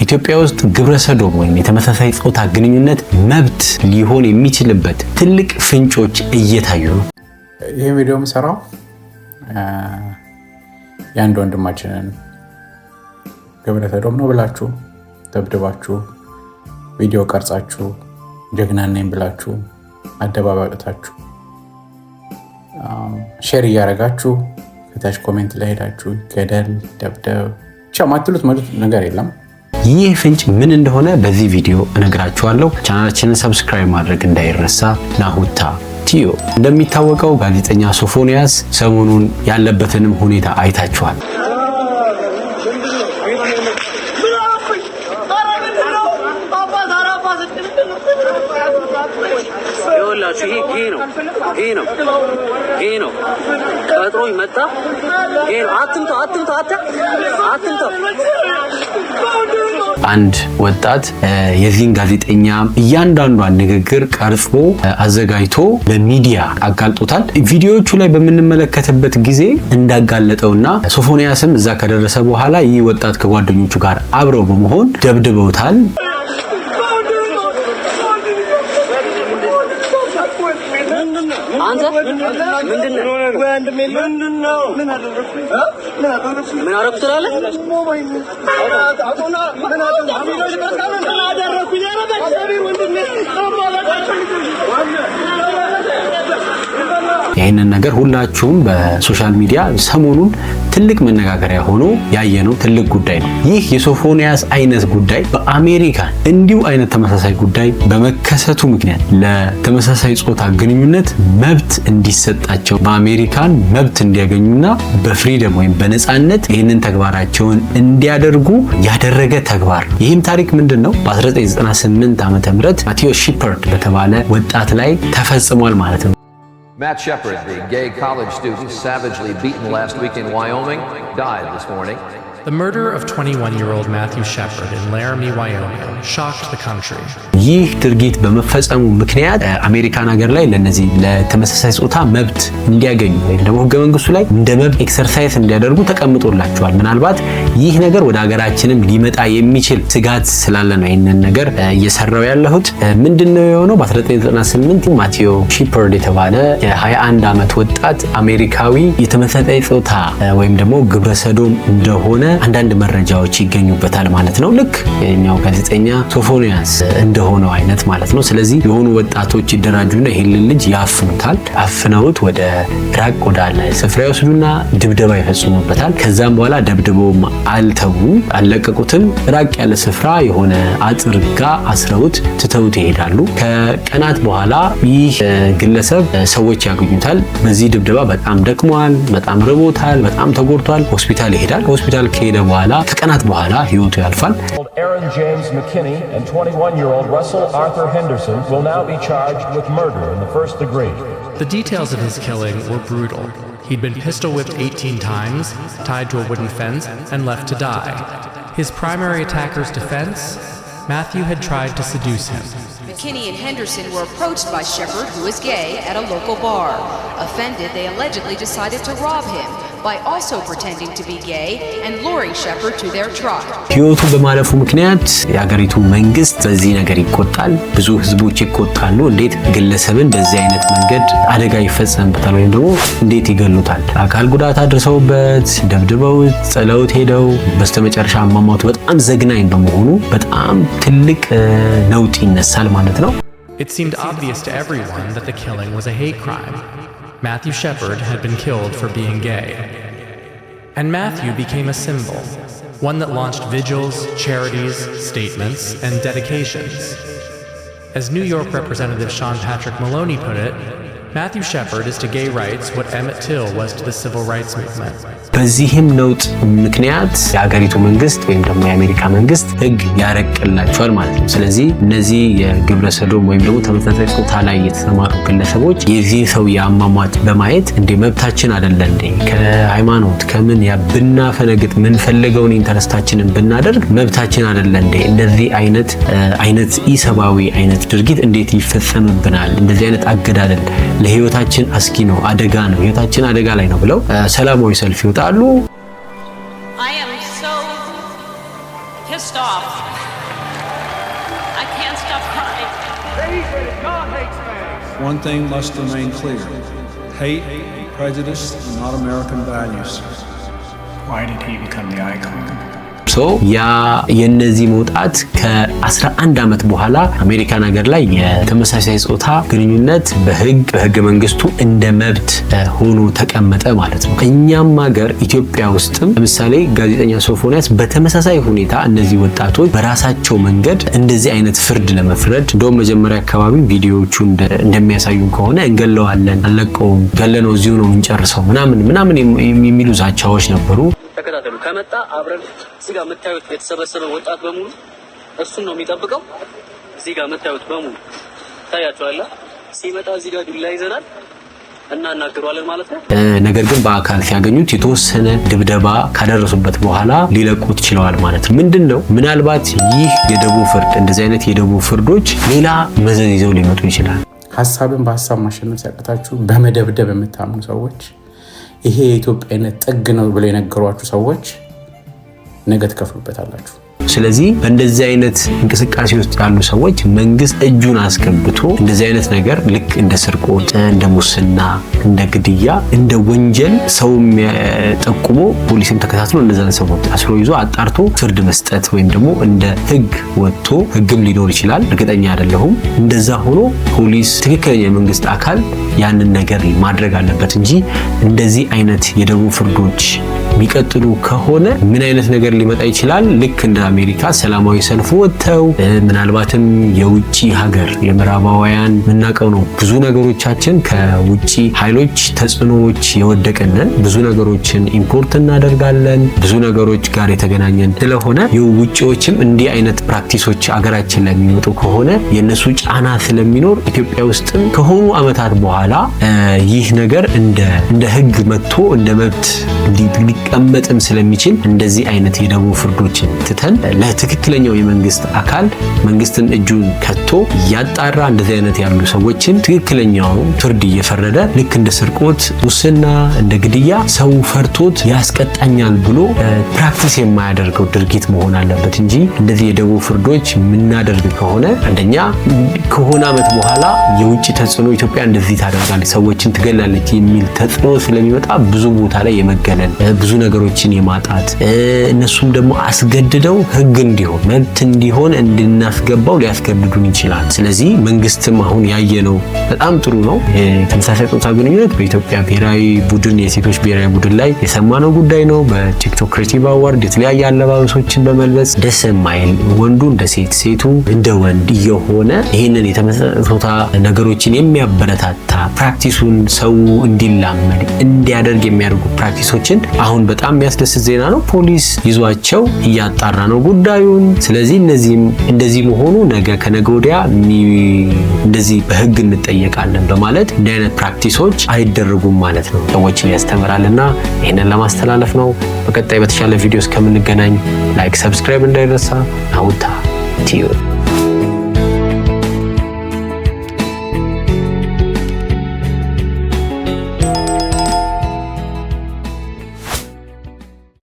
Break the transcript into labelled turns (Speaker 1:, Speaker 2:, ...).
Speaker 1: ኢትዮጵያ ውስጥ ግብረ ሰዶም ወይም የተመሳሳይ ጾታ ግንኙነት መብት ሊሆን የሚችልበት ትልቅ ፍንጮች እየታዩ ነው።
Speaker 2: ይሄ ቪዲዮ የምሰራው የአንድ ወንድማችንን ግብረ ሰዶም ነው ብላችሁ ደብድባችሁ ቪዲዮ ቀርጻችሁ ጀግና ነኝ ብላችሁ አደባባይ ወጥታችሁ ሼር እያደረጋችሁ ከታች ኮሜንት ላይ ሄዳችሁ ገደል ደብደብ ብቻ ማትሉት ነገር የለም።
Speaker 1: ይህ ፍንጭ ምን እንደሆነ በዚህ ቪዲዮ እነግራችኋለሁ። ቻናላችንን ሰብስክራይብ ማድረግ እንዳይረሳ። ናሁታ ቲዮ። እንደሚታወቀው ጋዜጠኛ ሶፎንያስ ሰሞኑን ያለበትንም ሁኔታ አይታችኋል። ይሄ ነው ቀጥሮኝ መጣ። ይሄ ነው አትምታ። አንድ ወጣት የዚህን ጋዜጠኛ እያንዳንዷን ንግግር ቀርጾ አዘጋጅቶ ለሚዲያ አጋልጦታል። ቪዲዮዎቹ ላይ በምንመለከትበት ጊዜ እንዳጋለጠውና ሶፎንያስም እዛ ከደረሰ በኋላ ይህ ወጣት ከጓደኞቹ ጋር አብረው በመሆን ደብድበውታል። ይህንን ነገር ሁላችሁም በሶሻል ሚዲያ ሰሞኑን ትልቅ መነጋገሪያ ሆኖ ያየነው ትልቅ ጉዳይ ነው። ይህ የሶፎንያስ አይነት ጉዳይ በአሜሪካ እንዲሁ አይነት ተመሳሳይ ጉዳይ በመከሰቱ ምክንያት ለተመሳሳይ ጾታ ግንኙነት መብት እንዲሰጣቸው በአሜሪካን መብት እንዲያገኙና በፍሪደም ወይም በነፃነት ይህንን ተግባራቸውን እንዲያደርጉ ያደረገ ተግባር ነው። ይህም ታሪክ ምንድነው? በ1998 ዓ.ም ማቲዮ ሺፐርድ በተባለ ወጣት ላይ ተፈጽሟል ማለት ነው።
Speaker 3: Matt Shepard, the gay college student savagely beaten last week in Wyoming, died this morning.
Speaker 4: The murder of 21-year-old Matthew Shepard in Laramie, Wyoming, shocked the country.
Speaker 1: ይህ ድርጊት በመፈጸሙ ምክንያት አሜሪካን ሀገር ላይ ለነዚህ ለተመሳሳይ ጾታ መብት እንዲያገኙ ወይም ደግሞ ህገ መንግስቱ ላይ እንደ መብት ኤክሰርሳይዝ እንዲያደርጉ ተቀምጦላቸዋል። ምናልባት ይህ ነገር ወደ ሀገራችንም ሊመጣ የሚችል ስጋት ስላለ ነው ይህንን ነገር እየሰራው ያለሁት። ምንድነው የሆነው? በ1998 ማቲዮ ሺፐርድ የተባለ የ21 ዓመት ወጣት አሜሪካዊ የተመሳሳይ ጾታ ወይም ደግሞ ግብረ ሰዶም እንደሆነ አንዳንድ መረጃዎች ይገኙበታል ማለት ነው። ልክ የኛው ጋዜጠኛ ሶፎንያስ እንደሆነው አይነት ማለት ነው። ስለዚህ የሆኑ ወጣቶች ይደራጁና ይሄንን ልጅ ያፍኑታል። አፍነውት ወደ ራቅ ወዳለ ስፍራ ይወስዱና ድብደባ ይፈጽሙበታል። ከዛም በኋላ ደብድበውም አልለቀቁትም። ራቅ ያለ ስፍራ የሆነ አጥር ጋር አስረውት ትተውት ይሄዳሉ። ከቀናት በኋላ ይህ ግለሰብ ሰዎች ያገኙታል። በዚህ ድብደባ በጣም ደክሟል፣ በጣም ርቦታል፣ በጣም ተጎድቷል። ሆስፒታል ይሄዳል። ሆስፒታል ከሄደ በኋላ ከቀናት በኋላ ህይወቱ ያልፋል።
Speaker 5: Aaron James McKinney and 21-year-old Russell Arthur Henderson will now be charged with murder in the first degree.
Speaker 4: The details of his killing were brutal. He'd been pistol whipped 18 times, tied to a wooden fence, and left to die. His primary attacker's defense? Matthew had tried to seduce him.
Speaker 6: McKinney and Henderson were approached by Shepard, who is gay, at a local bar. Offended, they allegedly decided to rob him by also pretending to be gay and luring Shepard to their truck.
Speaker 1: ህይወቱ በማለፉ ምክንያት የሀገሪቱ መንግስት በዚህ ነገር ይቆጣል። ብዙ ህዝቦች ይቆጣሉ። እንዴት ግለሰብን በዚህ አይነት መንገድ አደጋ ይፈጸምበታል ወይም ደግሞ እንዴት ይገሉታል? አካል ጉዳት አድርሰውበት ደብድበውት ጥለውት ሄደው በስተመጨረሻ አሟሟቱ በጣም ዘግናኝ በመሆኑ በጣም ትልቅ ነውጥ ይነሳል ማለት ነው።
Speaker 4: It seemed obvious to everyone that the killing was a hate crime. Matthew Shepard had been killed for being gay. And Matthew became a symbol, one that launched vigils, charities, statements, and dedications. As New York Representative Sean Patrick Maloney put it, Matthew Shepard is to gay rights what Emmett Till was to the civil rights movement.
Speaker 1: በዚህም ነውጥ ምክንያት የሀገሪቱ መንግስት ወይም ደግሞ የአሜሪካ መንግስት ህግ ያረቅላቸዋል ማለት ነው። ስለዚህ እነዚህ የግብረ ሰዶም ወይም ደግሞ ተመሳሳይ ጾታ ላይ የተሰማሩ ግለሰቦች የዚህ ሰው የአሟሟት በማየት እንደ መብታችን አይደለ እንዴ ከሃይማኖት ከምን ብናፈነግጥ ምን ፈልገውን ኢንተረስታችንን ብናደርግ መብታችን አይደለ እንዴ እንደዚህ አይነት ኢሰባዊ አይነት ድርጊት እንዴት ይፈጸምብናል? እንደዚህ አይነት አገዳደል ለህይወታችን አስጊ ነው፣ አደጋ ነው፣ ህይወታችን አደጋ ላይ ነው ብለው ሰላማዊ ሰልፍ ይወጣሉ።
Speaker 7: I am so pissed off. I can't stop crying.
Speaker 8: God hates fags.
Speaker 9: One thing must remain clear. Hate, prejudice, are not American values.
Speaker 2: Why did he become the icon?
Speaker 1: ያ የነዚህ መውጣት ከ11 አመት በኋላ አሜሪካን ሀገር ላይ የተመሳሳይ ጾታ ግንኙነት በህገ መንግስቱ እንደ መብት ሆኖ ተቀመጠ ማለት ነው። እኛም ሀገር ኢትዮጵያ ውስጥም ለምሳሌ ጋዜጠኛ ሶፎንያስ በተመሳሳይ ሁኔታ እነዚህ ወጣቶች በራሳቸው መንገድ እንደዚህ አይነት ፍርድ ለመፍረድ እንደውም መጀመሪያ አካባቢ ቪዲዮዎቹ እንደሚያሳዩን ከሆነ እንገለዋለን፣ አለቀውም፣ ገለነው እዚሁ ነው እንጨርሰው ምናምን የሚሉ ዛቻዎች ነበሩ።
Speaker 10: ተከታተሉ። ከመጣ አብረን እዚህ ጋር የምታዩት የተሰበሰበ ወጣት በሙሉ እሱን ነው የሚጠብቀው። እዚህ ጋር የምታዩት በሙሉ ታያቸዋለህ። ሲመጣ እዚህ ጋር ዱላ ይዘናል እና እናገረዋለን ማለት ነው።
Speaker 1: ነገር ግን በአካል ሲያገኙት የተወሰነ ድብደባ ካደረሱበት በኋላ ሊለቁት ችለዋል ማለት ነው። ምንድነው ምናልባት ይህ የደቡብ ፍርድ እንደዚህ አይነት የደቡብ ፍርዶች ሌላ መዘዝ ይዘው ሊመጡ ይችላል።
Speaker 2: ሐሳብን በሐሳብ ማሸነፍ ሲያቅታችሁ በመደብደብ የምታምኑ ሰዎች ይሄ የኢትዮጵያነት ጥግ ነው ብለው የነገሯችሁ ሰዎች ነገ ትከፍሉበታላችሁ። ስለዚህ በእንደዚህ አይነት እንቅስቃሴ ውስጥ ያሉ ሰዎች መንግስት እጁን አስገብቶ እንደዚህ አይነት ነገር ልክ እንደ ስርቆት፣ እንደ ሙስና፣ እንደ ግድያ፣ እንደ ወንጀል ሰው ጠቁሞ ፖሊስም ተከታትሎ እነዛን ሰዎች አስሮ ይዞ አጣርቶ ፍርድ መስጠት ወይም ደግሞ እንደ ህግ ወጥቶ ህግም ሊኖር ይችላል፣ እርግጠኛ አይደለሁም። እንደዛ ሆኖ ፖሊስ ትክክለኛ የመንግስት አካል ያንን ነገር ማድረግ አለበት እንጂ እንደዚህ አይነት የደቡብ ፍርዶች የሚቀጥሉ ከሆነ ምን አይነት ነገር ሊመጣ ይችላል? ልክ እንደ አሜሪካ ሰላማዊ ሰልፍ ወጥተው ምናልባትም የውጪ ሀገር የምዕራባውያን የምናውቀው ነው ብዙ ነገሮቻችን ከውጪ ኃይሎች ተጽዕኖዎች የወደቀንን ብዙ ነገሮችን ኢምፖርት እናደርጋለን ብዙ ነገሮች ጋር የተገናኘን ስለሆነ የውጪዎችም እንዲህ አይነት ፕራክቲሶች አገራችን ላይ የሚመጡ ከሆነ የነሱ ጫና ስለሚኖር ኢትዮጵያ ውስጥም ከሆኑ አመታት በኋላ ይህ ነገር እንደ ህግ መጥቶ እንደ መብት ሊቀመጥም ስለሚችል እንደዚህ አይነት የደቡብ ፍርዶችን ትተን ለትክክለኛው የመንግስት አካል መንግስትን እጁን ከቶ ያጣራ እንደዚህ አይነት ያሉ ሰዎችን ትክክለኛው ፍርድ እየፈረደ ልክ እንደ ስርቆት፣ ሙስና፣ እንደ ግድያ ሰው ፈርቶት ያስቀጣኛል ብሎ ፕራክቲስ የማያደርገው ድርጊት መሆን አለበት እንጂ እንደዚህ የደቡብ ፍርዶች የምናደርግ ከሆነ አንደኛ ከሆነ አመት በኋላ የውጭ ተጽዕኖ ኢትዮጵያ እንደዚህ ታደርጋለች፣ ሰዎችን ትገላለች የሚል ተጽዕኖ ስለሚመጣ ብዙ ቦታ ላይ የመገለል ብዙ ነገሮችን የማጣት እነሱም ደግሞ አስገድደው ህግ እንዲሆን መብት እንዲሆን እንድናስገባው ሊያስገድዱን ይችላል። ስለዚህ መንግስትም አሁን ያየነው በጣም ጥሩ ነው። የተመሳሳይ ጾታ ግንኙነት በኢትዮጵያ ብሔራዊ ቡድን የሴቶች ብሔራዊ ቡድን ላይ የሰማነው ጉዳይ ነው። በቲክቶክ ክሬቲቭ አዋርድ የተለያየ አለባበሶችን በመልበስ ደስ የማይል ወንዱ እንደ ሴት ሴቱ እንደ ወንድ የሆነ ይህንን የተመሳሳይ ጾታ ነገሮችን የሚያበረታታ ፕራክቲሱን ሰው እንዲላመድ እንዲያደርግ የሚያደርጉ ፕራክቲሶችን አሁን በጣም የሚያስደስት ዜና ነው። ፖሊስ ይዟቸው እያጣራ ነው ጉዳዩን። ስለዚህ እነዚህም እንደዚህ መሆኑ ነገ ከነገ ወዲያ እንደዚህ በህግ እንጠየቃለን በማለት እንዲህ አይነት ፕራክቲሶች አይደረጉም ማለት ነው። ሰዎችን ያስተምራልና ይህንን ለማስተላለፍ ነው። በቀጣይ በተሻለ ቪዲዮ እስከምንገናኝ ላይክ፣ ሰብስክራይብ እንዳይረሳ። ናሁታ ቲዩብ